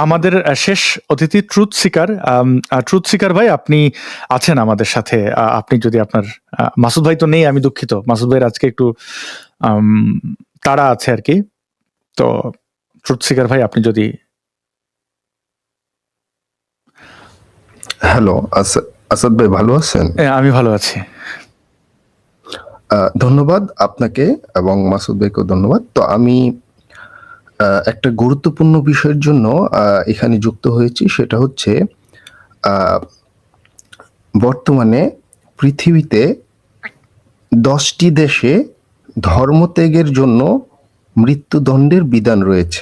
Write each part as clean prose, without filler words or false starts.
আমাদের শেষ অতিথি ট্রুথ সিকার ভাই আপনি আছেন আমাদের সাথে। আপনি যদি আপনার মাসুদ ভাই তো নেই, আমি দুঃখিত। মাসুদ ভাইয়ের আজকে একটু তাড়া আছে আর কি। তো ট্রুথ সিকার ভাই আপনি যদি। হ্যালো আসাদ ভাই, ভালো আছেন? আমি ভালো আছি। ধন্যবাদ আপনাকে এবং মাসুদ ভাইকেও ধন্যবাদ। তো আমি একটা গুরুত্বপূর্ণ বিষয়ের জন্য এখানে যুক্ত হয়েছি, সেটা হচ্ছে বর্তমানে পৃথিবীতে 10টি দেশে ধর্মত্যাগের জন্য মৃত্যুদণ্ডের বিধান রয়েছে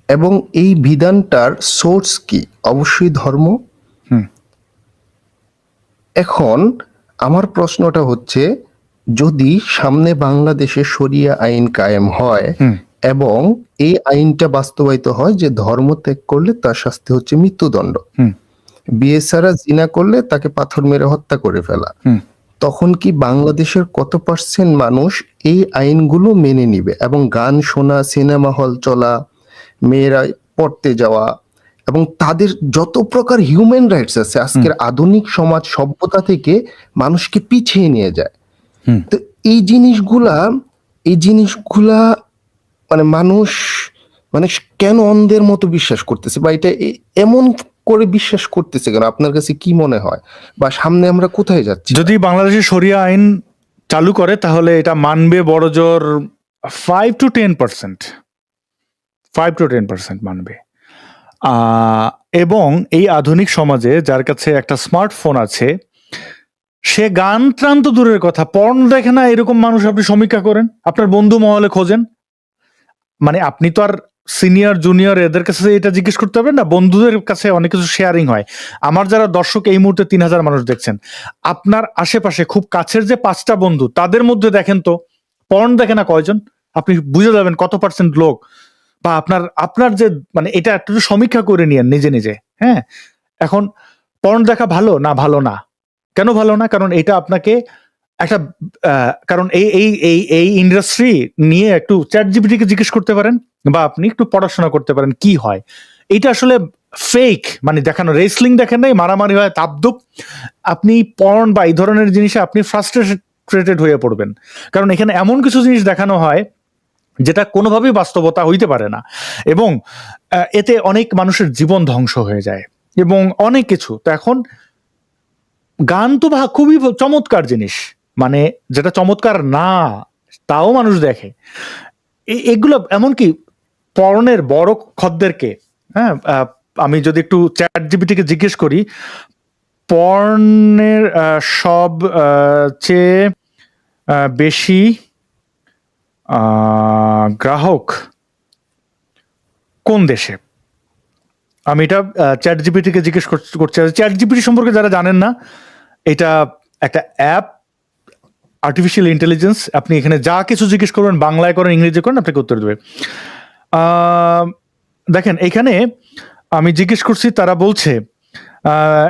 এবং এই বিধানটার সোর্স কি? অবশ্যই ধর্ম। এখন আমার প্রশ্নটা হচ্ছে, যদি সামনে বাংলাদেশে শরিয়া আইন কায়েম হয় এবং এই আইনটা বাস্তবায়িত হয় যে ধর্ম ত্যাগ করলে তার শাস্তি হচ্ছে মৃত্যুদণ্ড, বিয়ে ছাড়া জিনা করলে তাকে পাথর মেরে হত্যা করে ফেলা, তখন কি বাংলাদেশের কত পার্সেন্ট মানুষ এই আইনগুলো মেনে নিবে? এবং গান শোনা, সিনেমা হল চলা, মেয়েরা পড়তে যাওয়া এবং তাদের যত প্রকার হিউম্যান রাইটস আছে আজকের আধুনিক সমাজ সভ্যতা থেকে মানুষকে পিছিয়ে নিয়ে যায়। তো এই জিনিসগুলা মানে মানুষ কেন অন্ধের মতো বিশ্বাস করতেছে, বা এটা এমন করে বিশ্বাস করতেছে কেন? আপনার কাছে কি মনে হয়, বা সামনে আমরা কোথায় যাচ্ছি? যদি বাংলাদেশে শরিয়া আইন চালু করে তাহলে এটা মানবে বড়জোর 5 to 10% মানবে। এবং এই আধুনিক সমাজে যার কাছে একটা স্মার্টফোন আছে, সে গান ত্রাণ তো দূরের কথা, পর্ন দেখে না এরকম মানুষ আপনি সমীক্ষা করেন, আপনার বন্ধু মহলে খোঁজেন। মানে আপনি তো আর সিনিয়র জুনিয়র এদের কাছে এটা জিজ্ঞেস করতে পারবেন না, বন্ধুদের কাছে অনেক কিছু শেয়ারিং হয়। আমার যারা দর্শক এই মুহূর্তে 3000 মানুষ দেখছেন, আপনার আশেপাশে খুব কাছের যে 5টা বন্ধু তাদের মধ্যে দেখেন তো পর্ন দেখে না কয়জন, আপনি বুঝে যাবেন কত পার্সেন্ট লোক। বা আপনার যে মানে এটা একটু সমীক্ষা করে নিয়েন নিজে নিজে। হ্যাঁ, এখন পর্ন দেখা ভালো না? ভালো না। কেন ভালো না? কারণ এটা আপনাকে একটা কারণ এই ইন্ডাস্ট্রি নিয়ে একটু চ্যাট জিপিটিকে জিজ্ঞেস করতে পারেন, বা আপনি একটু পড়াশোনা করতে পারেন কি হয়। এটা আসলে ফেক, মানে দেখানো। রেসলিং দেখেন নাই, মারামারি হয়, তাপদুপ। আপনি পর্ন বা এই ধরনের জিনিসে আপনি ফ্রাস্ট্রেটেড হয়ে পড়বেন, কারণ এখানে এমন কিছু জিনিস দেখানো হয় যেটা কোনোভাবেই বাস্তবতা হইতে পারে না, এবং এতে অনেক মানুষের জীবন ধ্বংস হয়ে যায় এবং অনেক কিছু। তো এখন গান তো খুবই চমৎকার জিনিস, মানে যেটা চমৎকার না তাও মানুষ দেখে। এগুলো এমনকি পর্নের বড় খদ্দেরকে, হ্যাঁ, আমি যদি একটু চ্যাট জিপিটিকে জিজ্ঞেস করি, পর্নের সব চেয়ে বেশি গ্রাহক কোন দেশে, আমি এটা চ্যাট জিপিটিকে জিজ্ঞেস করছি। চ্যাট জিপিটি সম্পর্কে যারা জানেন না, এটা একটা অ্যাপ, আর্টিফিশিয়াল ইন্টেলিজেন্স। আপনি এখানে যা কিছু জিজ্ঞেস করবেন, বাংলায় করেন, ইংরেজি করেন, আপনাকে উত্তর দেবে। দেখেন এখানে আমি জিজ্ঞেস করছি, তারা বলছে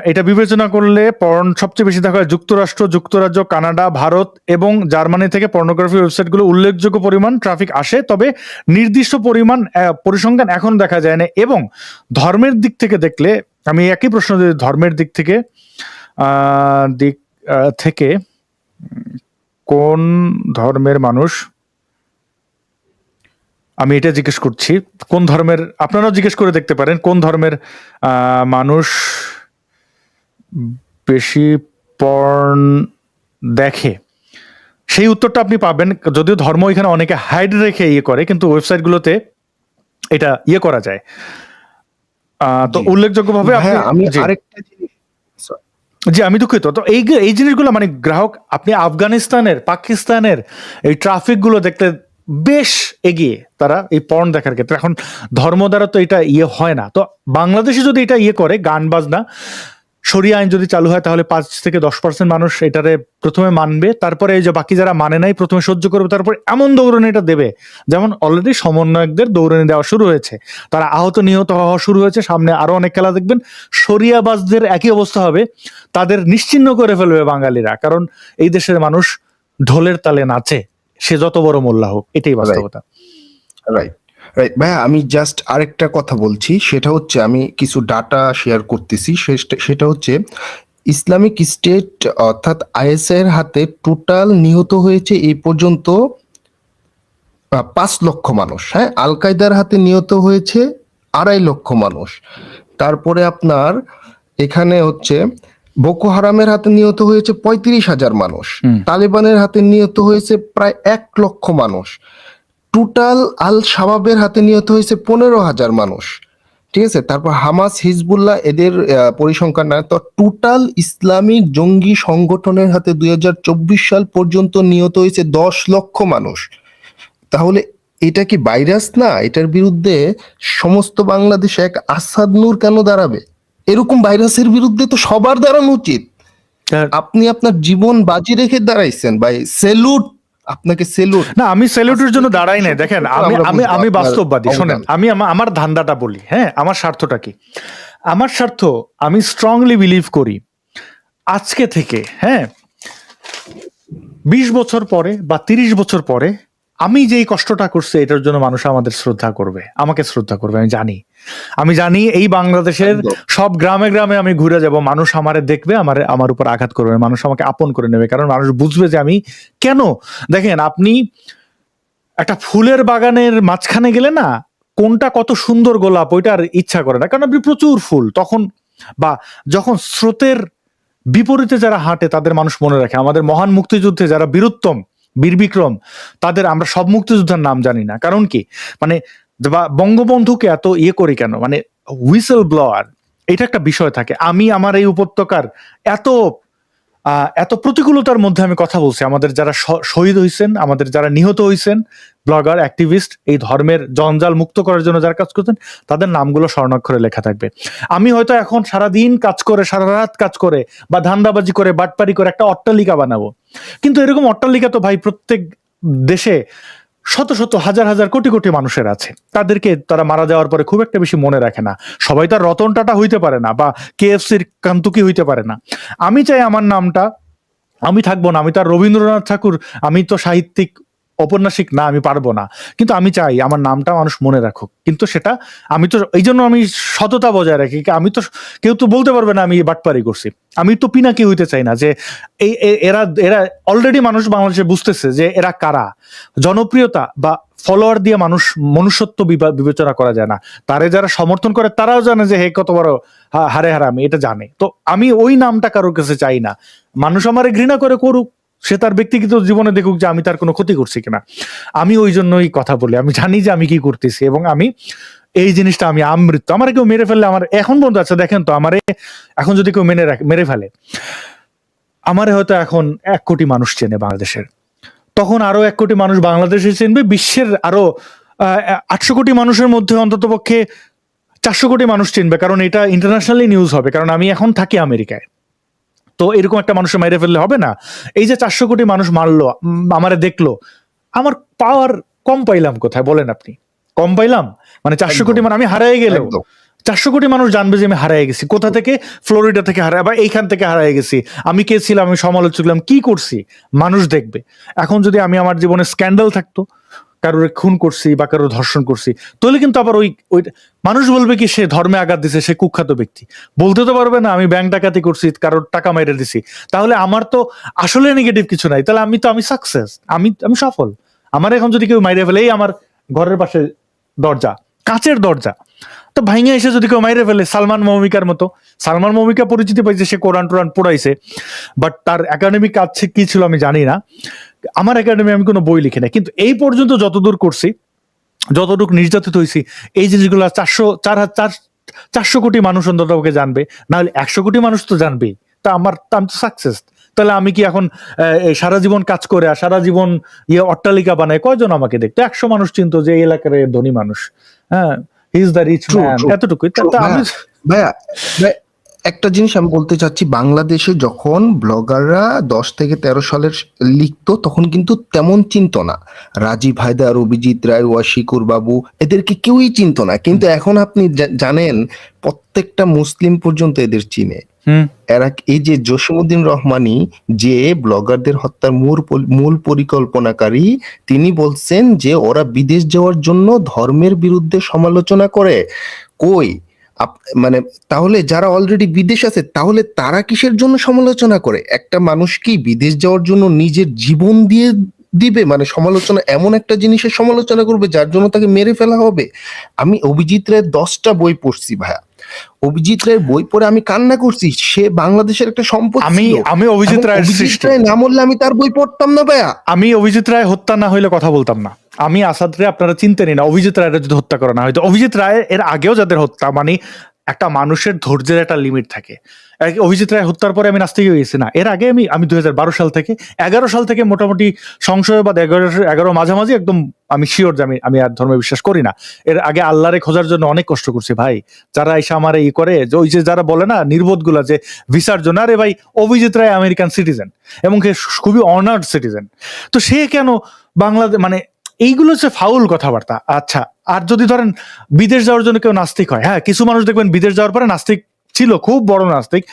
এটা বিবেচনা করলে পর্ন সবচেয়ে বেশি দেখা হয় যুক্তরাষ্ট্র, যুক্তরাজ্য, কানাডা, ভারত এবং জার্মানি থেকে পর্নোগ্রাফি ওয়েবসাইটগুলো উল্লেখযোগ্য পরিমাণ ট্রাফিক আসে, তবে নির্দিষ্ট পরিমাণ পরিসংখ্যান এখন দেখা যায় না। এবং ধর্মের দিক থেকে দেখলে, আমি একই প্রশ্ন যদি ধর্মের দিক থেকে কোন ধর্মের মানুষ, আমি এটা জিজ্ঞেস করছি, কোন ধর্মের, আপনারাও জিজ্ঞেস করে দেখতে পারেন, কোন ধর্মের মানুষ বেশি পর্ন দেখে, সেই উত্তরটা আপনি পাবেন। যদিও ধর্ম এখানে অনেকে হাইড রেখে ইয়ে করে, কিন্তু ওয়েবসাইটগুলোতে এটা ইয়ে করা যায়। তো উল্লেখযোগ্যভাবে আমি আরেকটা জিনিস, জি আমি দুঃখিত। তো এই জিনিসগুলো মানে গ্রাহক, আপনি আফগানিস্তানের, পাকিস্তানের এই ট্রাফিক গুলো দেখতে বেশ এগিয়ে তারা এই পর্ন দেখার ক্ষেত্রে। এখন ধর্ম দ্বারা তো এটা ইয়ে হয় না। তো বাংলাদেশে যদি এটা ইয়ে করে, গান বাজনা শরিয়া আইন যদি চালু হয়, তাহলে 5 থেকে 10% মানুষ এটারে প্রথমে মানবে, তারপরে এই যে বাকি যারা মানে নাই প্রথমে সহ্য করবে, তারপরে এমন দৌড়ানি এটা দেবে, যেমন অলরেডি সমন্বয়কদের দৌড়ানি দেওয়া শুরু হয়েছে, তারা আহত নিহত হওয়া শুরু হয়েছে, সামনে আরো অনেক খেলা দেখবেন। শরিয়াবাজদের একই অবস্থা হবে, তাদের নিশ্চিহ্ন করে ফেলবে বাঙালিরা, কারণ এই দেশের মানুষ ঢোলের তালে নাচে, সে যত বড় মোল্লা হোক, এটাই বাস্তবতা। রাইট। রাইট ভাইয়া, আমি জাস্ট আরেকটা কথা বলছি, সেটা হচ্ছে আমি কিছু ডাটা শেয়ার করতেছি। সেটা হচ্ছে ইসলামিক স্টেট অর্থাৎ আইএসআই এর হাতে টোটাল নিহত হয়েছে এই পর্যন্ত 5 লক্ষ মানুষ। হ্যাঁ, আল কায়দার হাতে নিহত হয়েছে 2.5 লক্ষ মানুষ। তারপরে আপনার এখানে হচ্ছে বোকো হারামের হাতে নিহত হয়েছে 35,000 মানুষ, তালেবানের হাতে নিহত হয়েছে প্রায় 1 লক্ষ মানুষ, টোটাল আল শাবাবের হাতে নিহত হয়েছে 15,000 মানুষ। ঠিক আছে, তারপর হামাস, হিজবুল্লাহ এদের পরিসংখ্যান না, তো টোটাল ইসলামিক জঙ্গি সংগঠনের হাতে 2024 সাল পর্যন্ত নিহত হয়েছে 10 লক্ষ মানুষ। তাহলে এটা কি ভাইরাস না? এটার বিরুদ্ধে সমস্ত বাংলাদেশে এক আসাদ নূর কেন দাঁড়াবে? এরকম ভাইরাসের বিরুদ্ধে তো সবার দাঁড়ানো উচিত। আপনি আপনার জীবন বাজি রেখে দাঁড়াইছেন ভাই, সেলুট আপনাকে, সেলুট। না, আমি সেলুটের জন্য দাঁড়াই নাই। দেখেন, আমি বাস্তববাদী। শোনেন, আমি আমার ধান্দাটা বলি। হ্যাঁ, আমার স্বার্থটা কি? আমার স্বার্থ, আমি স্ট্রংলি বিলিভ করি আজকে থেকে, হ্যাঁ, 20 বছর পরে বা 30 বছর পরে আমি যেই কষ্টটা করছি এটার জন্য মানুষ আমাদের শ্রদ্ধা করবে, আমাকে শ্রদ্ধা করবে। আমি জানি এই বাংলাদেশের সব গ্রামে গ্রামে আমি ঘুরে যাব, মানুষ আমারে দেখবে, আমার উপর আঘাত করবে, মানুষ আমাকে আপন করে নেবে, কারণ মানুষ বুঝবে যে আমি কেন। দেখেন, আপনি একটা ফুলের বাগানের মাঝখানে গেলে না, কোনটা কত সুন্দর গোলাপ ওইটার ইচ্ছা করে না, কারণ আপনি প্রচুর ফুল তখন, বা যখন স্রোতের বিপরীতে যারা হাঁটে তাদের মানুষ মনে রাখে। আমাদের মহান মুক্তিযুদ্ধে যারা বীরুত্তম, বীর বিক্রম, তাদের আমরা সব মুক্তিযোদ্ধার নাম জানি না। কারণ কি, মানে বা বঙ্গবন্ধুকে এত ইয়ে করি কেন, মানে হুইসেল ব্লোয়ার, এটা একটা বিষয় থাকে। আমি আমার এই উপত্যকার এত প্রতিকূলতার মধ্যে আমি কথা বলছি, আমাদের যারা শহীদ হয়েছেন, আমাদের যারা নিহত হয়েছেন, ব্লগার, অ্যাক্টিভিস্ট, এই ধর্মের জঞ্জাল মুক্ত করার জন্য যারা কাজ করতেন, তাদের নামগুলো স্বর্ণাক্ষরে লেখা থাকবে। আমি হয়তো এখন সারাদিন কাজ করে, সারা রাত কাজ করে, বা ধান্দাবাজি করে, বাটপারি করে একটা অট্টালিকা বানাবো, কিন্তু এরকম অট্টালিকা তো ভাই প্রত্যেক দেশে শত শত হাজার হাজার কোটি কোটি মানুষের আছে। তাদেরকে তারা মারা যাওয়ার পরে খুব একটা বেশি মনে রাখে না। সবাই তার রতন টাটা হইতে পারে না, বা কেএফসির কান্তুকি হইতে পারে না। আমি চাই আমার নামটা, আমি থাকবো না, আমি তার রবীন্দ্রনাথ ঠাকুর, আমি তো সাহিত্যিক ঔপন্যাসিক না, আমি পারবো না, কিন্তু আমি চাই আমার নামটা মানুষ মনে রাখুক। কিন্তু সেটা আমি তো এই জন্য আমি সততা বজায় রাখি। আমি তো, কেউ তো বলতে পারবে না আমি বাটপারি করছি। আমি তো পিনাকি হইতে চাই না যে এরা অলরেডি মানুষ বাংলাদেশে বুঝতেছে যে এরা কারা। জনপ্রিয়তা বা ফলোয়ার দিয়ে মানুষ, মনুষ্যত্ব বিবেচনা করা যায় না। তারে যারা সমর্থন করে তারাও জানে যে হে কত বড় হারে হারামি, এটা জানে। তো আমি ওই নামটা কারোর কাছে চাই না। মানুষ আমারে ঘৃণা করে করুক, সে তার ব্যক্তিগত জীবনে দেখুক যে আমি তার কোনো ক্ষতি করছি কিনা। আমি ওই জন্যই কথা বলি, আমি জানি যে আমি কি করতেছি, এবং আমি এই জিনিসটা, আমি আমৃত্যু। আমার কেউ মেরে ফেললে, আমার এখন বন্ধু আছে, দেখেন তো, আমারে এখন যদি কেউ মেরে ফেলে, আমারে হয়তো এখন 1 কোটি মানুষ চেনে বাংলাদেশের, তখন আরো 1 কোটি মানুষ বাংলাদেশে চিনবে, বিশ্বের আরো 800 কোটি মানুষের মধ্যে অন্তত পক্ষে 400 কোটি মানুষ চিনবে, কারণ এটা ইন্টারন্যাশনালি নিউজ হবে, কারণ আমি এখন থাকি আমেরিকায়। তো এরকম একটা মানুষ মেরে ফেললে হবে না। এই যে 400 কোটি মানুষ মারলো, আমারে দেখলো, আমার পাওয়ার কম পাইলাম কোথায় বলেন আপনি? কম পাইলাম মানে 400 কোটি মানে আমি হারিয়ে গেলেও 400 কোটি মানুষ জানবে যে আমি হারিয়ে গেছি। কোথা থেকে? ফ্লোরিডা থেকে হারায়, বা এইখান থেকে হারিয়ে গেছি। আমি কে ছিলাম, আমি সমালোচক ছিলাম, কি করছি, মানুষ দেখবে। এখন যদি আমি আমার জীবনে স্ক্যান্ডাল থাকতো, কারোর খুন করছি বা কারোর ধর্ষণ করছি, তাহলে কিন্তু আবার ওই মানুষ বলবে কি সে ধর্মে আঘাত দিছে, সে কুখ্যাত ব্যক্তি। বলতে তো পারবে না আমি ব্যাংক ডাকাতি করছি, কারোর টাকা মেরে দিছি। তাহলে আমার তো আসলে নেগেটিভ কিছু নাই, তাহলে আমি সাকসেস, আমি সফল। আমার এখন যদি কেউ মাইরে ফেলে, এই আমার ঘরের পাশে দরজা, কাঁচের দরজা, তো ভাইঙে এসে যদি কেউ মাইরে ফেলে, সালমান মৌমিকার মতো। সালমান মৌমিকা পরিচিতি পাইছে, সে কোরআন টোরআন পড়াইছে, বাট তার একাডেমিক কাজ কি ছিল আমি জানি না। আমার একাডেমি, আমি কোনো বই লিখি না, কিন্তু এই পর্যন্ত যতদূর করছি, যতটুকু নির্যাতিত হয়েছি, এই জিনিসগুলো 400 কোটি মানুষ অন্তত ওকে জানবে, না হলে 100 কোটি মানুষ তো জানবেই। তা আমি তো সাকসেস। তাহলে আমি কি এখন সারা জীবন কাজ করে আর সারা জীবন অট্টালিকা বানায়, কয়জন আমাকে দেখতো? 100 মানুষ চিনতো যে এই এলাকার ধনী মানুষ, হ্যাঁ, he is the rich man, এতটুকুই। আমি ভাইয়া একটা জিনিস আমি বলতে চাচ্ছি, বাংলাদেশে যখন ব্লগাররা 10 থেকে 13 সালের লিখতো, তখন কিন্তু তেমন চিনতো না। রাজীব হায়দার, অভিজিৎ রায়, ওয়াশিকুর বাবু, এদেরকে কেউই চিনতো না। কিন্তু এখন আপনি জানেন প্রত্যেকটা মুসলিম পর্যন্ত এদের চিনে। হুম এরা এই যে জসিমউদ্দিন রহমানী যে ব্লগারদের হত্যার মূল পরিকল্পনাকারী, তিনি বলছেন যে ওরা বিদেশ যাওয়ার জন্য ধর্মের বিরুদ্ধে সমালোচনা করে। কই মানে তাহলে যারা অলরেডি বিদেশ আছে তাহলে তারা কিসের জন্য সমালোচনা করে? একটা মানুষ কি বিদেশ যাওয়ার জন্য নিজের জীবন দিয়ে দিবে? মানে সমালোচনা এমন একটা জিনিসের সমালোচনা করবে যার জন্য তাকে মেরে ফেলা হবে? আমি অভিজিৎ রায়ের 10টা বই পড়ছি ভাইয়া, অভিজিৎ রায়ের বই পড়ে আমি কান্না করছি। সে বাংলাদেশের একটা সম্পদ আমি ছিল। আমি অভিজিৎ রায়ের অভিজিৎ সৃষ্টি, রায় না মরলে আমি তার বই পড়তাম না ভাইয়া। আমি অভিজিৎ রায় হত্যা না হইলে কথা বলতাম না। আমি আসাদ রে আপনারা চিনতেনই না, অভিজিৎ রায়ের যদি হত্যা করা না হয়তো। অভিজিৎ রায় এর আগেও যাদের হত্যা, মানে একটা মানুষের ধৈর্যের একটা লিমিট থাকে। অভিজিৎ রায় হত্যার পরে আমি নাস্তিক হয়ে গেছি না, এর আগে আমি 2012 সাল থেকে 11 সাল থেকে মোটামুটি সংশয়বাদ 11 মাঝামাঝি একদম আমি শিওর যে আমি আর ধর্মে বিশ্বাস করি না। এর আগে আল্লাহরে খোঁজার জন্য অনেক কষ্ট করছি ভাই। যারা এসে আমার ই করে যে ওই যে যারা বলে না নির্বোধ গুলা যে ভিসার জন্য, আরে ভাই অভিজিৎ রায় আমেরিকান সিটিজেন এবং খুবই অনার্ড সিটিজেন, তো সে কেন বাংলাদেশ, মানে এইগুলো হচ্ছে ফাউল কথাবার্তা। আচ্ছা, আর যদি ধরেন বিদেশ যাওয়ার জন্য কেউ নাস্তিক হয়, হ্যাঁ কিছু মানুষ দেখবেন বিদেশ যাওয়ার পরে নাস্তিক ছিল, খুব বড় নাস্তিক,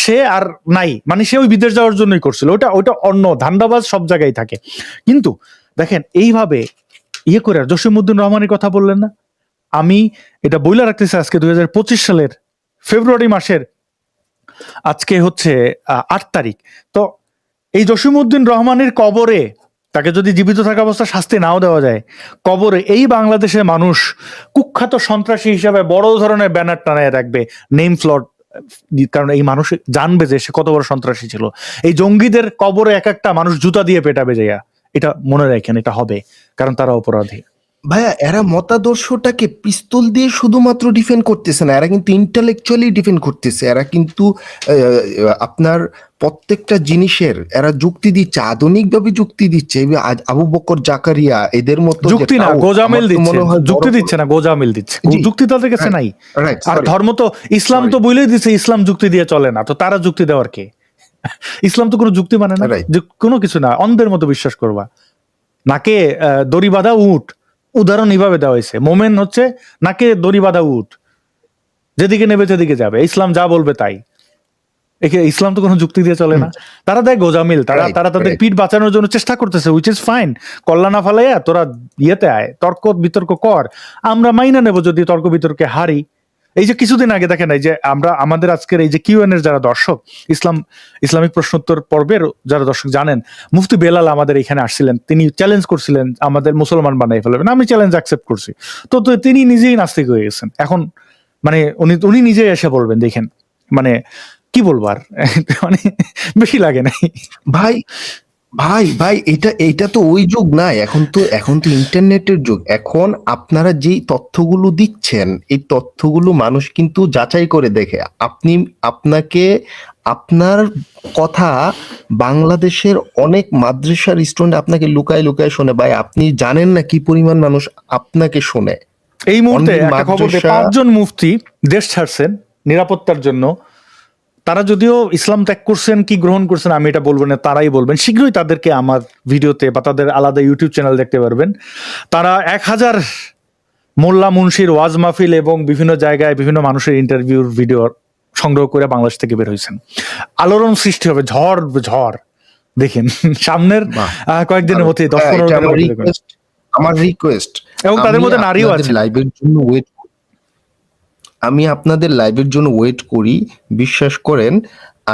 সে আর নাই, মানে সে ওই বিদেশ যাওয়ার জন্যই করছিল, ওইটা অন্য ধান্দাবাজ সব জায়গায় থাকে। কিন্তু দেখেন এইভাবে ইয়ে করে জসিমউদ্দিন রহমানের কথা বললেন না, আমি এটা বইলা রাখতেছি আজকে 2025 সালের ফেব্রুয়ারি মাসের, আজকে হচ্ছে 8 তারিখ। তো এই জসিমউদ্দিন রহমানের কবরে তাকে যদি জীবিত থাকা অবস্থা শাস্তি নাও দেওয়া যায়, কবরে এই বাংলাদেশের মানুষ কুখ্যাত সন্ত্রাসী হিসাবে বড় ধরনের ব্যানার টানায় রাখবে, নেম ফ্লট, কারণ এই মানুষ জানবে যে সে কত বড় সন্ত্রাসী ছিল। এই জঙ্গিদের কবরে এক একটা মানুষ জুতা দিয়ে পেটাবে যাইয়া, এটা মনে রাখেন, এটা হবে, কারণ তারা অপরাধী। ভাইয়া এরা মতাদর্শটাকে পিস্তল দিয়ে শুধুমাত্র ডিফেন্ড করতেছে না, এরা কিন্তু ইন্টালেকচুয়ালি ডিফেন্ড করতেছে। এরা কিন্তু আপনার প্রত্যেকটা জিনিসের এরা যুক্তি দিচ্ছে, আধুনিকভাবে যুক্তি দিচ্ছে। আবু বকর জাকারিয়া এদের মতো যুক্তি না গোজামিল দিচ্ছে, যুক্তি দিচ্ছে না গোজামিল দিচ্ছে, যুক্তি তাদের কাছে নাই। আর ধর্ম তো ইসলাম তো বলেই দিচ্ছে ইসলাম যুক্তি দিয়ে চলে না, তো তারা যুক্তি দেওয়ার কে? ইসলাম তো কোনো যুক্তি মানে না, কোনো কিছু না, অন্ধের মতো বিশ্বাস করবা। নাকে দড়ি বাঁধা উট উদাহরণ এইভাবে দেওয়া হয়েছে, মোমেন হচ্ছে নাকে দড়ি বাঁধা উট, যেদিকে নেবে সেদিকে যাবে, ইসলাম যা বলবে তাই। ইসলাম তো কোনো যুক্তি দিয়ে চলে না। তারা দেয় গোজামিল, তারা তাদের পিঠ বাঁচানোর জন্য চেষ্টা করতেছে, উইচ ইজ ফাইন। কল্যাণ না ফালাইয়া তোরা ইয়েতে আয়, তর্ক বিতর্ক কর, আমরা মাইনা নেব যদি তর্ক বিতর্কে হারি। এই যে কিছুদিন আগে দেখেন, এই যে আমরা আমাদের আজকের এই যে কিউএন এর যারা দর্শক, ইসলামিক প্রশ্নোত্তর পর্বের যারা দর্শক জানেন, মুফতি বেলাল আমাদের এখানে আসছিলেন, তিনি চ্যালেঞ্জ করছিলেন আমাদের মুসলমান বানাই ফেলবেন, আমি চ্যালেঞ্জ অ্যাকসেপ্ট করছি। তো তিনি নিজেই নাস্তিক হয়ে গেছেন এখন, মানে উনি নিজেই এসে বলবেন, দেখেন মানে কি বলবো আর, মানে বেশি লাগে নাই ভাই ভাই ভাই এটা তো ওই যুগ নাই, এখন তো ইন্টারনেটের যুগ। এখন আপনারা যেই তথ্যগুলো দিচ্ছেন এই তথ্যগুলো মানুষ কিন্তু যাচাই করে দেখে। আপনাকে আপনার কথা বাংলাদেশের অনেক মাদ্রাসার স্টুডেন্ট আপনাকে লুকায় লুকায় শোনে। ভাই আপনি জানেন না কি পরিমাণ মানুষ আপনাকে শোনে। এই মুহূর্তে একটা খবর, 5 জন মুফতি দেশ ছাড়ছেন নিরাপত্তার জন্য। তারা যদিও ইসলাম ত্যাগ করছেন কি গ্রহণ করছেন আমি এটা বলবো না, তারাই বলবেন। শীঘ্রই তাদেরকে আমার ভিডিওতে বা তাদের আলাদা ইউটিউব চ্যানেল দেখতে পারবেন। তারা 1000 মোল্লা মুন্সির ওয়াজ মাহফিল এবং বিভিন্ন জায়গায় বিভিন্ন মানুষের ইন্টারভিউর ভিডিও সংগ্রহ করে বাংলাদেশ থেকে বের হয়েছেন। আলোড়ন সৃষ্টি হবে, ঝড় দেখেন সামনের কয়েকদিনের মধ্যে 10-15 আমার রিকোয়েস্ট, এবং তাদের মধ্যে নারীও আছে। লাইভের জন্য ওয়েট, আমি আপনাদের লাইভের জন্য ওয়েট করি। বিশ্বাস করেন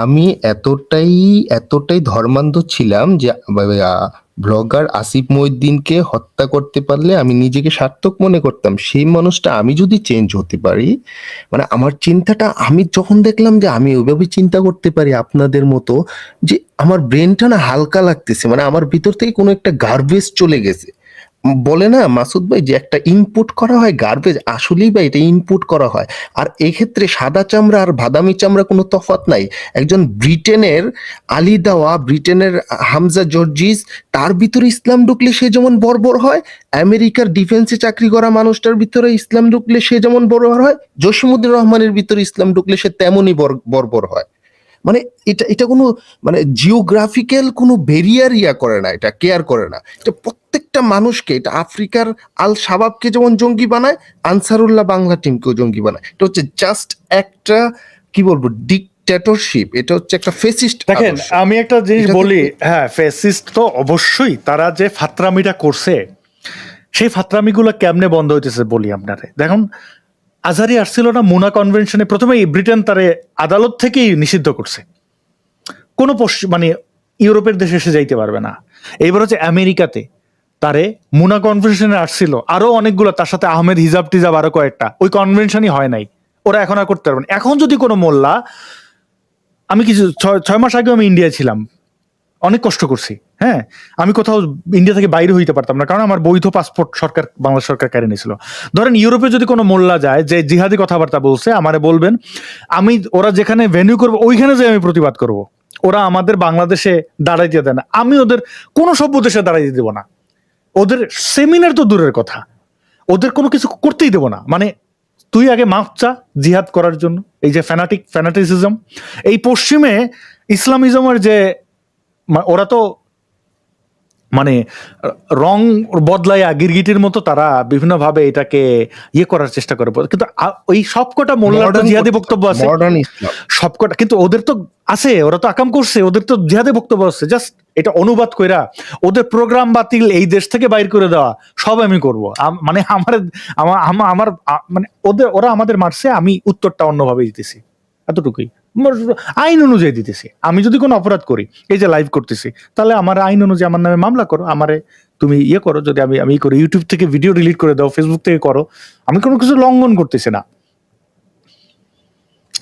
আমি এতটাই ধর্মান্ধ ছিলাম যে ব্লগার আসিফ মহিউদ্দিনকে হত্যা করতে পারলে আমি নিজেকে সার্থক মনে করতাম। সেই মানুষটা আমি যদি চেঞ্জ হতে পারি, মানে আমার চিন্তাটা, আমি যখন দেখলাম যে আমি ওইভাবে চিন্তা করতে পারি আপনাদের মতো, যে আমার ব্রেনটা না হালকা লাগতেছে, মানে আমার ভিতর থেকে কোনো একটা গার্বেজ চলে গেছে। বলে না মাসুদ ভাই যে একটা ইনপুট করা হয় গার্বেজ, আসলেই ভাই এটা ইনপুট করা হয়। আর এক্ষেত্রে সাদা চামড়া আর বাদামি চামড়া কোনো তফাৎ নাই। একজন ব্রিটেনের আলী দাওয়া, ব্রিটেনের হামজা জর্জিস, তার ভিতরে ইসলাম ঢুকলে সে যেমন বর্বর হয়, আমেরিকার ডিফেন্সে চাকরি করা মানুষটার ভিতরে ইসলাম ঢুকলে সে যেমন বর্বর হয়, জসিমউদ্দিন রহমানের ভিতরে ইসলাম ঢুকলে সে তেমনই বর্বর হয়। মানে এটা কোনো মানে জিওগ্রাফিক্যাল কোনো ব্যারিয়ার করে না, এটা কেয়ার করে না। এটা প্রত্যেকটা মানুষকে, এটা আফ্রিকার আল শাবাবকে যেমন জঙ্গি বানায়, আনসারুল্লাহ বাংলা টিমকেও জঙ্গি বানায়। এটা হচ্ছে জাস্ট একটা কি বলবো ডিক্টেটরশিপ, এটা হচ্ছে একটা ফেসিস্ট দেখেন আদর্শ। আমি একটা জিনিস এটা বলি, থেকে হ্যাঁ ফ্যাসিস্ট তো অবশ্যই, তারা যে ফাত্রামিটা করছে সেই ফাত্রামিগুলো কেমনে বন্ধ হইতেছে বলি আপনারে। দেখুন আজহারি আসছিল না মুনা কনভেনশনে, প্রথমে ব্রিটেন তারে আদালত থেকেই নিষিদ্ধ করছে, কোনো মানে ইউরোপের দেশে এসে যাইতে পারবে না। এইবার হচ্ছে আমেরিকাতে তারে মুনা কনভেনশনে আসছিল, আরো অনেকগুলো, তার সাথে আহমেদ হিজাব টিজাব আরো কয়েকটা, ওই কনভেনশনই হয় নাই, ওরা এখন আর করতে পারবে না। এখন যদি কোনো মোল্লা, আমি কিছু 6 মাস আগে আমি ইন্ডিয়ায় ছিলাম, অনেক কষ্ট করছি, হ্যাঁ আমি কোথাও ইন্ডিয়া থেকে বাইরে হইতে পারতাম না, কারণ আমার বৈধ পাসপোর্ট সরকার, বাংলাদেশ সরকার কেড়ে নিয়েছিল। ধরেন ইউরোপে যদি কোনো মোল্লা যায় যে জিহাদি কথাবার্তা বলছে, আমারে বলবেন, আমি ওরা যেখানে ভেন্যু করবো ওইখানে যে আমি প্রতিবাদ করব। ওরা আমাদের বাংলাদেশে দাঁড়াইতে দেয় না, আমি ওদের কোনো সভ্য দেশে দাঁড়াইতে দেবো না, ওদের সেমিনার তো দূরের কথা, ওদের কোনো কিছু করতেই দেবো না। মানে তুই আগে মাফ চা জিহাদ করার জন্য। এই যে ফ্যানাটিসিজম, এই পশ্চিমে ইসলামিজমের যে ওরা তো মানে রং বদলাইয়া গিরগিটির মতো তারা বিভিন্ন ভাবে এটাকে ইয়ে করার চেষ্টা করে, কিন্তু ওই সবকটা মোল্লার তো জিহাদি বক্তব্য আছে, মডার্ন ইসলাম সবকটা, কিন্তু ওদের তো আছে, ওরা তো আকাম করছে, ওদের তো জিহাদি বক্তব্য আছে, জাস্ট এটা অনুবাদ কইরা ওদের প্রোগ্রাম বাতিল, এই দেশ থেকে বাইর করে দেওয়া, সব আমি করব। মানে আমার মানে ওরা আমাদের মারছে, আমি উত্তরটা অন্যভাবে দিতেছি, এতটুকুই। আইন অনুযায়ী দিতেছি। আমি যদি কোনো অপরাধ করি, এই যে লাইভ করতেছি, তাহলে আমার আইন অনুযায়ী আমার নামে মামলা করো, আমারে তুমি ইয়ে করো, যদি আমি করি, ইউটিউব থেকে ভিডিও ডিলিট করে দাও, ফেসবুক থেকে করো, আমি কোনো কিছু লঙ্ঘন করতেছি না।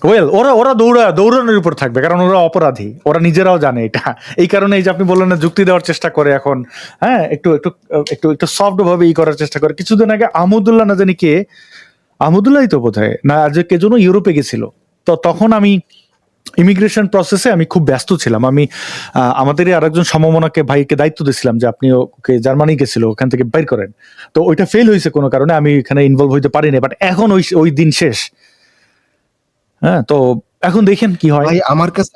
ওয়েল ওরা দৌড়ানোর উপর থাকবে, কারণ ওরা অপরাধী, ওরা নিজেরাও জানে এটা। এই কারণে এই যে আপনি বললেন না, যুক্তি দেওয়ার চেষ্টা করে এখন, হ্যাঁ একটু একটু একটু একটু সফট ভাবে ই করার চেষ্টা করে। কিছুদিন আগে আহমদুল্লাহ না জানি কে, আহমদুল্লাহই তো বোধহয় না, আজ কে যেন ইউরোপে গেছিল, তো তখন আমি ইমিগ্রেশন প্রসেসে আমি খুব ব্যস্ত ছিলাম। আমি আমাদেরই আরেকজন সমমনাকে ভাইকে দায়িত্ব দিয়েছিলাম যে আপনি ওকে, জার্মানি গেছিল, ওখান থেকে বাইর করেন। তো ওইটা ফেল হয়েছে কোনো কারণে, আমি এখানে ইনভলভ হইতে পারিনি, বাট এখন ওই দিন শেষ। হ্যাঁ, তো এখন দেখেন কি হয়। ভাই আমার কাছে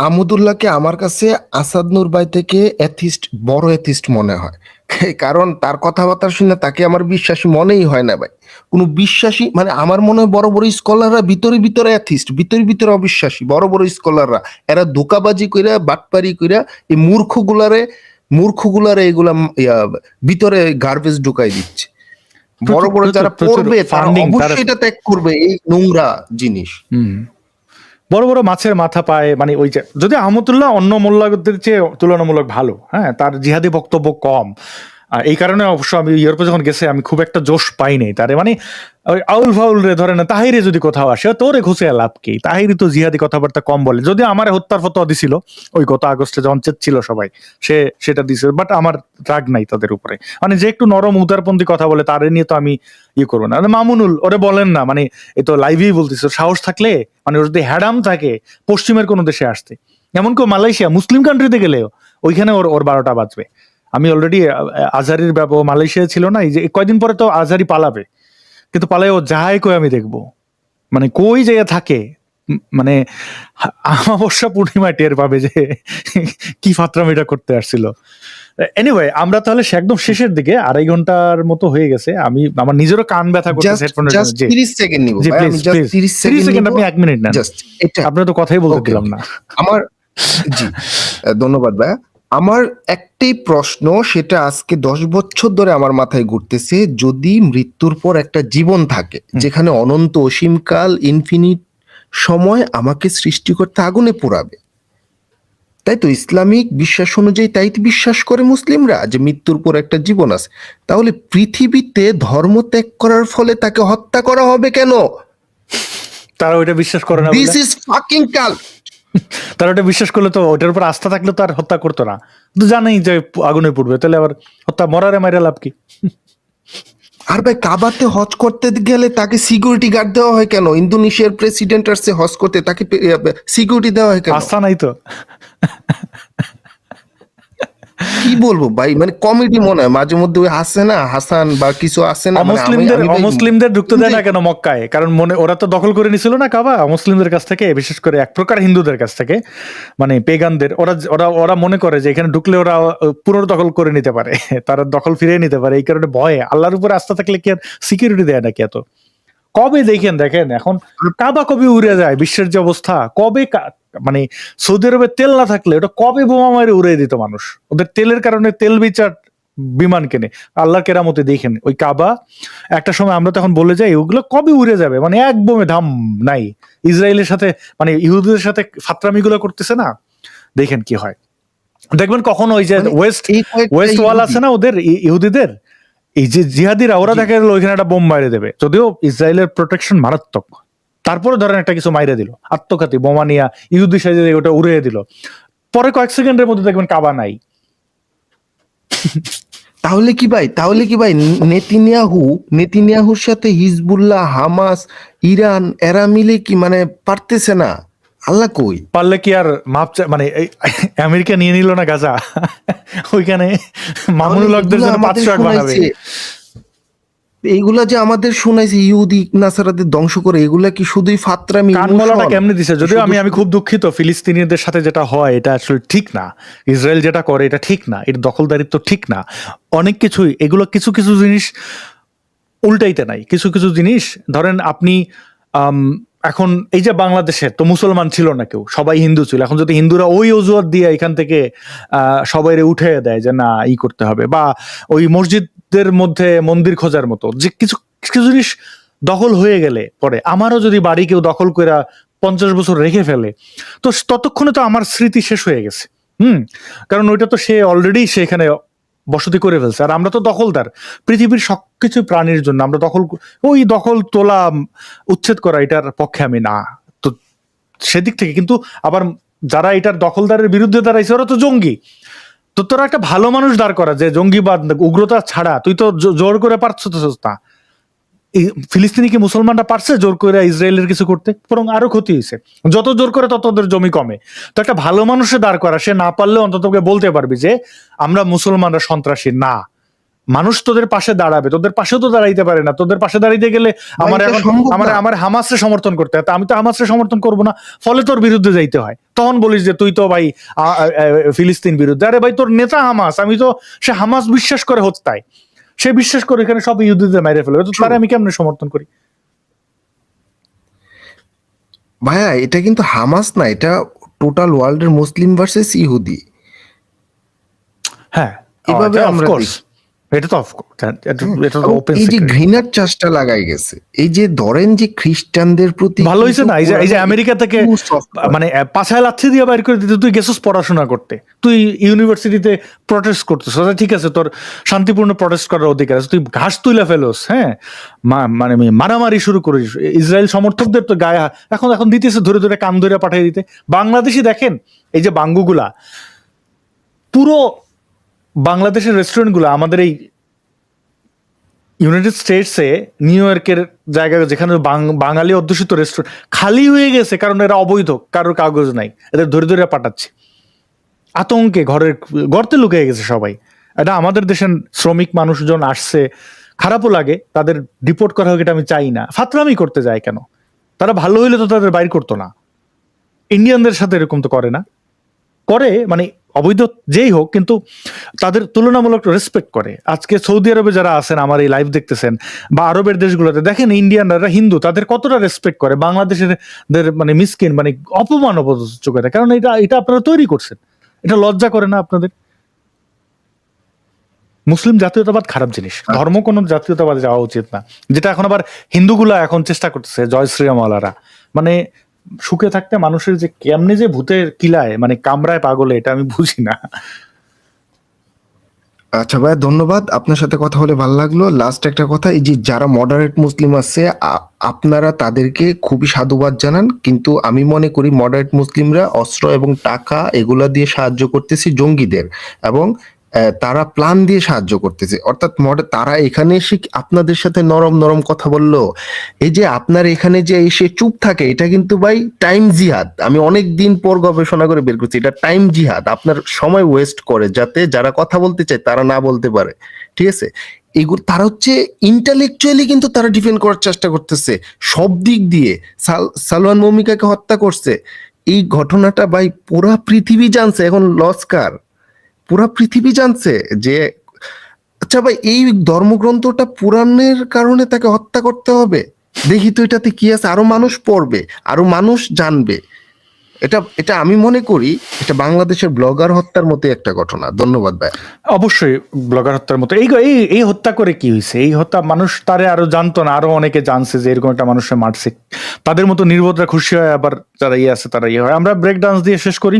আমুদুল্লাহকে আমার কাছে আসাদ নূর ভাই থেকে বড় এথিস্ট মনে হয়। কারণ তার কথাবার্তা শুনে তাকে আমার বিশ্বাসী মনেই হয় না ভাই। কোনো বিশ্বাসী মানে আমার মনে হয় বড় বড় স্কলাররা ভিতরে এথিস্ট, ভিতরে অবিশ্বাসী। বড় বড় স্কলাররা এরা ধোঁকাবাজি কইরা, বাটপারি কইরা এই মূর্খগুলারে এগুলা ভিতরে গার্বেজ ঢুকাই দিচ্ছে। বড় বড় যারা পড়বে তারা অবশ্যই এটা ত্যাগ করবে এই নোংরা জিনিস। বড় বড় মাছের মাথা পায়, মানে ওই যে, যদি আহমদুল্লাহ অন্য মোল্লাদের চেয়ে তুলনামূলক ভালো, হ্যাঁ তার জিহাদি বক্তব্য কম, এই কারণে অবশ্য আমি ইউরোপে যখন গেছে আমি খুব একটা জোশ পাইনি তারে। মানে ওই আউল ফাউল রে ধরে না, তাহিরে যদি কোথাও আসে তোরে ঘুষে লাভ কি, তাহিরি তো জিহাদি কথাবার্তা কম বলে। যদি আমার হত্যার ফতোয়া দিছিল ওই গত আগস্টে যখন চেচ্ছিল সবাই, সেটা দিছে, বাট আমার রাগ নাই তাদের উপরে। মানে যে একটু নরম উদারপন্থী কথা বলে তারে নিয়ে তো আমি ইয়ে করবো না। মামুনুল ওরে বলেন না, মানে এ তো লাইভেই বলতেছে, সাহস থাকলে, মানে ওর যদি হ্যাডাম থাকে পশ্চিমের কোনো দেশে আসতে, এমনকি মালয়েশিয়া মুসলিম কান্ট্রিতে গেলেও ওইখানে ওর 12টা বাজবে। আমি অলরেডি আজহারির মালয়েশিয়া ছিল না, এই যে কয়দিন পরে তো আজহারি পালাবে, কিন্তু পালাই ও যাহাই কই আমি দেখবো, মানে কই জায়গা থাকে, মানে অমাবস্যা পূর্ণিমায় টের পাবে যে কি ফাত্রামিটা করতে আসছিল। এনিওয়ে, আমরা তাহলে একদম শেষের দিকে, 2.5 ঘন্টার মতো হয়ে গেছে। আমি আমার নিজেরও কান ব্যথা করতেছে হেডফোনের জন্য। 30 সেকেন্ড নিব জি ভাই, প্লিজ আমি জাস্ট 30 সেকেন্ড আপনি 1 মিনিট নেন, জাস্ট এটা। আপনারা তো কথাই বলতে দিলাম না। আমার জি ধন্যবাদ ভাই। আমার একটাই প্রশ্ন, সেটা আজকে 10 বছর ধরে আমার মাথায় ঘুরতেছে। যদি মৃত্যুর পর একটা জীবন থাকে যেখানে অনন্ত অসীমকাল ইনফিনিট সময় আমাকে সৃষ্টিকর্তা আগুনে পোড়াবে, তাই তো ইসলামিক বিশ্বাস অনুযায়ী তাই তো বিশ্বাস করে মুসলিমরা যে মৃত্যুর পর একটা জীবন আছে, তাহলে পৃথিবীতে ধর্ম ত্যাগ করার ফলে তাকে হত্যা করা হবে কেন? তারা ওইটা বিশ্বাস করে না, দিস ইজ ফাকিং কাল। তারা ওটা বিশ্বাস করলে তো, ওইটার উপর আস্থা থাকলে তো আর হত্যা করতো না, তো জানেই যে আগুনে পড়বে, তাহলে আবার হত্যা, মরারে মাইরা লাভ কি? আর ভাই কাবাতে হজ করতে গেলে তাকে সিকিউরিটি গার্ড দেওয়া হয় কেন? ইন্দোনেশিয়ার প্রেসিডেন্ট আসছে হজ করতে, তাকে সিকিউরিটি দেওয়া হয় কেন? আস্থা নাই তো। কি বলবো ভাই, মানে কমেডি মনে হয় মাঝে মধ্যে। ওই হাসে না, হাসান বা কিছু আছে না, অমুসলিমদের ঢুকতে দেয় না কেন মক্কায়? কারণ ওরা তো দখল করে নিছিল না কাবা মুসলিমদের কাছ থেকে, বিশেষ করে এক প্রকার হিন্দুদের কাছ থেকে, মানে পেগানদের। ওরা মনে করে যে এখানে ঢুকলে ওরা পুনর্দখল করে নিতে পারে, তারা দখল ফিরিয়ে নিতে পারে। এই কারণে ভয়ে, আল্লাহর উপরে আস্থা থাকলে কি আর সিকিউরিটি দেয় নাকি এত? কবে দেখেন এখন কাবা কবে উড়ে যায়, বিশ্বের যে অবস্থা, কবে মানে সৌদি আরবে তেল না থাকলে ওটা কবে বোমা মারে উড়িয়ে দিত মানুষ। ওদের তেলের কারণে তেল বিচার বিমান কেনে, আল্লাহর কেরামতে দেখেন ওই কাবা একটা সময় আমরা তখন বলে যাই ওগুলো কবে উড়ে যাবে, মানে এক বোমে ধাম নাই। ইসরায়েলের সাথে মানে ইহুদিদের সাথে ফাত্রামি গুলো করতেছে না, দেখেন কি হয়। দেখবেন কখনো ওই যে ওয়েস্ট ওয়াল আছে না ওদের ইহুদিদের, এই যে জিহাদিরা ওরা দেখা গেল ওইখানে একটা বোম মাইরে দেবে, যদিও ইসরায়েলের প্রোটেকশন মারাত্মক, তারপরে ধরেন একটা কিছু মাইরে দিল আত্মঘাতী বোমা নিয়ে ইহুদি সাইজে ওটা উড়িয়ে দিল, পরে কয়েক সেকেন্ডের মধ্যে দেখবেন কাবা নাই। তাহলে কি ভাই নেতিনিয়াহুর সাথে হিজবুল্লাহ, হামাস, ইরান এরা মিলে কি মানে পারতেছে না? আল্লাহ কই পারলে কি আর মাপ মানে আমেরিকা নিয়ে নিল না গাজা, ওইখানে মামুনুল হকদের জন্য 500 বানাবে। এইগুলা যে আমাদের শোনাইছে ইহুদি নাসারাদের ধ্বংস করে, এগুলা কি শুধুই ফাত্রামি? কানমলাটা কেমনে দিছে, যদিও আমি খুব দুঃখিত, ফিলিস্তিনিদের সাথে যেটা হয় এটা আসলে ঠিক না, ইসরায়েল যেটা করে এটা ঠিক না, এটা দখলদারিত্ব ঠিক না, অনেক কিছুই এগুলো কিছু কিছু জিনিস উল্টাইতে নাই। কিছু কিছু জিনিস ধরেন আপনি এখন এই যে বাংলাদেশে তো মুসলমান ছিল না কেউ, সবাই হিন্দু ছিল, এখন যদি হিন্দুরা ওই অজুহাত দিয়ে এখান থেকে সবাই উঠে দেয় যে না ই করতে হবে, বা ওই মসজিদদের মধ্যে মন্দির খোঁজার মতো যে কিছু কিছু জিনিস দখল হয়ে গেলে পরে, আমারও যদি বাড়ি কেউ দখল করে 50 বছর রেখে ফেলে, তো ততক্ষণে তো আমার স্মৃতি শেষ হয়ে গেছে। কারণ ওইটা তো সে অলরেডি সেখানে বসতি করে ফেলছে, আর আমরা তো দখলদার পৃথিবীর সবকিছু প্রাণীর জন্য আমরা ওই দখল তোলা উচ্ছেদ করা এটার পক্ষে আমি না। তো সেদিক থেকে কিন্তু আবার যারা এটার দখলদারের বিরুদ্ধে দাঁড়াইছে ওরা তো জঙ্গি। তো তোরা একটা ভালো মানুষ দাঁড় করা যে জঙ্গিবাদ উগ্রতা ছাড়া, তুই তো জোর করে পারছো তো না। ফিলিস্তিনি কি মুসলমানরা পারছে জোর করে ইসরায়েলের কিছু করতে? বরং আরো ক্ষতি হয়েছে, যত জোর করে তত ওদের জমি কমে। তো একটা ভালো মানুষের দাঁড় করা, সে না পারলে অন্তত বলতে পারবি যে আমরা মুসলমানরা সন্ত্রাসী না, মানুষ তোদের পাশে দাঁড়াবে। তোদের পাশেও তো দাঁড়াইতে পারে না, তোদের পাশে দাঁড়াইতে গেলে আমার হামাসে সমর্থন করতে হয়, আমি তো হামাসে সমর্থন করবো না, ফলে তোর বিরুদ্ধে যাইতে হয়। তখন বলিস যে তুই তো ভাই ফিলিস্তিন বিরুদ্ধে। আরে ভাই তোর নেতা হামাস, আমি তো সে হামাস বিশ্বাস করে হত্যায়, সে বিশ্বাস করে এখানে সব ইহুদিদের মেরে ফেলবে, তো তারে আমি কেমনে সমর্থন করি? ভাইয়া এটা কিন্তু হামাস না, এটা টোটাল ওয়ার্ল্ডের মুসলিম ভার্সেস ইহুদি। হ্যাঁ এভাবে আমরা এটা তো এই যে ঘৃণার চাষটা লাগাই গেছে, এই যে ধরেন যে খ্রিস্টানদের প্রতি ভালো হয়েছে না এই যে আমেরিকা থেকে মানে পাছায় লাথি দিয়ে বাইর করে দিতে, তুই গেছিস পড়াশোনা করতে, তুই ইউনিভার্সিটিতে প্রটেস্ট করতেছ, ঠিক আছে তোর শান্তিপূর্ণ প্রটেস্ট করার অধিকার আছে, তুই ঘাস তুলে ফেলোস, হ্যাঁ মানে মারামারি শুরু করিস, ইসরায়েল সমর্থকদের তো গায়ে এখন দিতেছে ধরে ধরে কান ধরে পাঠিয়ে দিতে। বাংলাদেশি দেখেন এই যে বাঙ্গুগুলা, পুরো বাংলাদেশের রেস্টুরেন্ট গুলো আমাদের এই ইউনাইটেড স্টেটসে নিউ ইয়র্কের জায়গায় যেখানে বাঙালি অধ্যুষিত রেস্টুরেন্ট খালি হয়ে গেছে, কারণ এরা অবৈধ, কারোর কাগজ নাই, এদের ধরে ধরে পাঠাচ্ছে। আতঙ্কে গর্তে লুকিয়ে গেছে সবাই। এটা আমাদের দেশের শ্রমিক মানুষজন আসছে, খারাপও লাগে, তাদের ডিপোর্ট করা হোক এটা আমি চাই না। ফাতরামি করতে যায় কেন? তারা ভালো হইলে তো তাদের বাইর করতো না। ইন্ডিয়ানদের সাথে এরকম তো করে না, করে মানে অবৈধ যেই হোক, কিন্তু তাদের তুলনামূলক রেসপেক্ট করে। আজকে সৌদি আরবে যারা আছেন, আমার এই লাইভ দেখতেছেন, বা আরবের দেশগুলোতে দেখেন ইন্ডিয়ানরা হিন্দু, তাদের কতটা রেসপেক্ট করে। বাংলাদেশের মানে মিসকিন মানে অপমান অপদস্থ করে, কারণ এটা আপনারা তৈরি করছেন। এটা লজ্জা করে না আপনাদের? মুসলিম জাতীয়তাবাদ খারাপ জিনিস, ধর্ম কোনো জাতীয়তাবাদে যাওয়া উচিত না, যেটা এখন আবার হিন্দুগুলা এখন চেষ্টা করতেছে, জয় শ্রীরামওয়ালারা। মানে সুখে থাকতে মানুষের যে কেমনে যে ভূতের কিলায় মানে কামড়ায় পাগলে, এটা আমি বুঝি না। আচ্ছা ভাই, ধন্যবাদ, আপনার সাথে কথা বলে ভালো লাগলো। লাস্ট একটা কথা, এই যে যারা মডারেট মুসলিম আছে আপনারা তাদেরকে খুবই সাধুবাদ জানান, কিন্তু আমি মনে করি মডারেট মুসলিমরা অস্ত্র এবং টাকা এগুলা দিয়ে সাহায্য করতেছে জঙ্গিদের, এবং তারা প্ল্যান দিয়ে সাহায্য করতেছে। অর্থাৎ তারা এখানে এসে আপনাদের সাথে নরম নরম কথা বললো, এই যে আপনার এখানে যে এসে চুপ থাকে, এটা কিন্তু ভাই টাইম জিহাদ। আমি অনেক দিন পর গবেষণা করে বের করছি, এটা টাইম জিহাদ। আপনার সময় ওয়েস্ট করে যাতে যারা কথা বলতে চায় তারা না বলতে পারে, ঠিক আছে? এগুলো তারা হচ্ছে ইন্টালেকচুয়ালি কিন্তু তারা ডিফেন্ড করার চেষ্টা করতেছে সব দিক দিয়ে। সালমান মৌমিকাকে হত্যা করছে, এই ঘটনাটা ভাই পুরা পৃথিবী জানছে, এখন লস্কার পুরা পৃথিবী জানছে যে আচ্ছা ভাই এই ধর্মগ্রন্থটা পুরাণের কারণে তাকে হত্যা করতে হবে। দেখি তো এটাতে কি আছে, আরো মানুষ পড়বে, আরো মানুষ জানবে। এটা এটা আমি মনে করি এটা বাংলাদেশের ব্লগার হত্যার মতো একটা ঘটনা। ধন্যবাদ ভাই। অবশ্যই ব্লগার হত্যার মতো। এই এই এই হত্যা করে কি হয়েছে? এই হত্যা মানুষ তারে আরো জানতো না, আরো অনেকে জানছে যে এরকম একটা মানুষে মারছে, তাদের মতো নির্বোধরা খুশি হয়, আবার যারা ইয়ে আছে তারা ইয়ে হয়। আমরা ব্রেক ডান্স দিয়ে শেষ করি।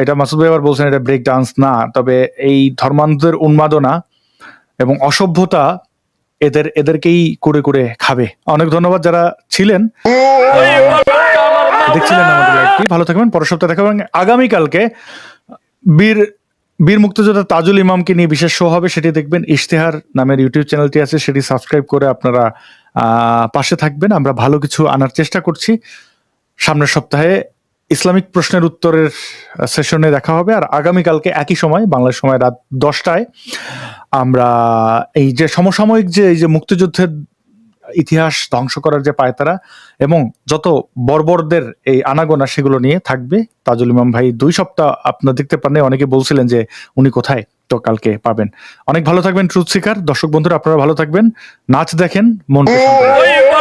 এটা মাসুদ ভাই আবার বলছেন এটা ব্রেক ডান্স না, তবে এই ধর্মান্ধের উন্মাদনা এবং অসভ্যতা এদেরকেই করে করে খাবে। অনেক ধন্যবাদ যারা ছিলেন, দেখছিলেন আমাদের লাইভটি। ভালো থাকবেন, পরের সপ্তাহে দেখা হবে। আগামীকালকে বীর মুক্তিযোদ্ধা তাজুল ইমামকে নিয়ে বিশেষ শো হবে, সেটি দেখবেন। ইশতেহার নামের ইউটিউব চ্যানেলটি আছে, সেটি সাবস্ক্রাইব করে আপনারা পাশে থাকবেন। আমরা ভালো কিছু আনার চেষ্টা করছি। সামনের সপ্তাহে ইসলামিক প্রশ্নের উত্তরের সেশনে দেখা হবে। আর আগামীকালকে একই সময়, বাংলার সময় রাত 10টায়, আমরা এই যে সমসাময়িক যে এই যে মুক্তিযুদ্ধের ইতিহাস ধ্বংস করার যে পায়তারা এবং যত বর্বরদের এই আনাগোনা, সেগুলো নিয়ে থাকবে। তাজুল ইমাম ভাই 2 সপ্তাহ আপনারা দেখতে পান, অনেকে বলছিলেন যে উনি কোথায়, তো কালকে পাবেন। অনেক ভালো থাকবেন ট্রুথ সিকার দর্শক বন্ধুরা, আপনারা ভালো থাকবেন, নাচ দেখেন, মনকে শান্ত রাখেন।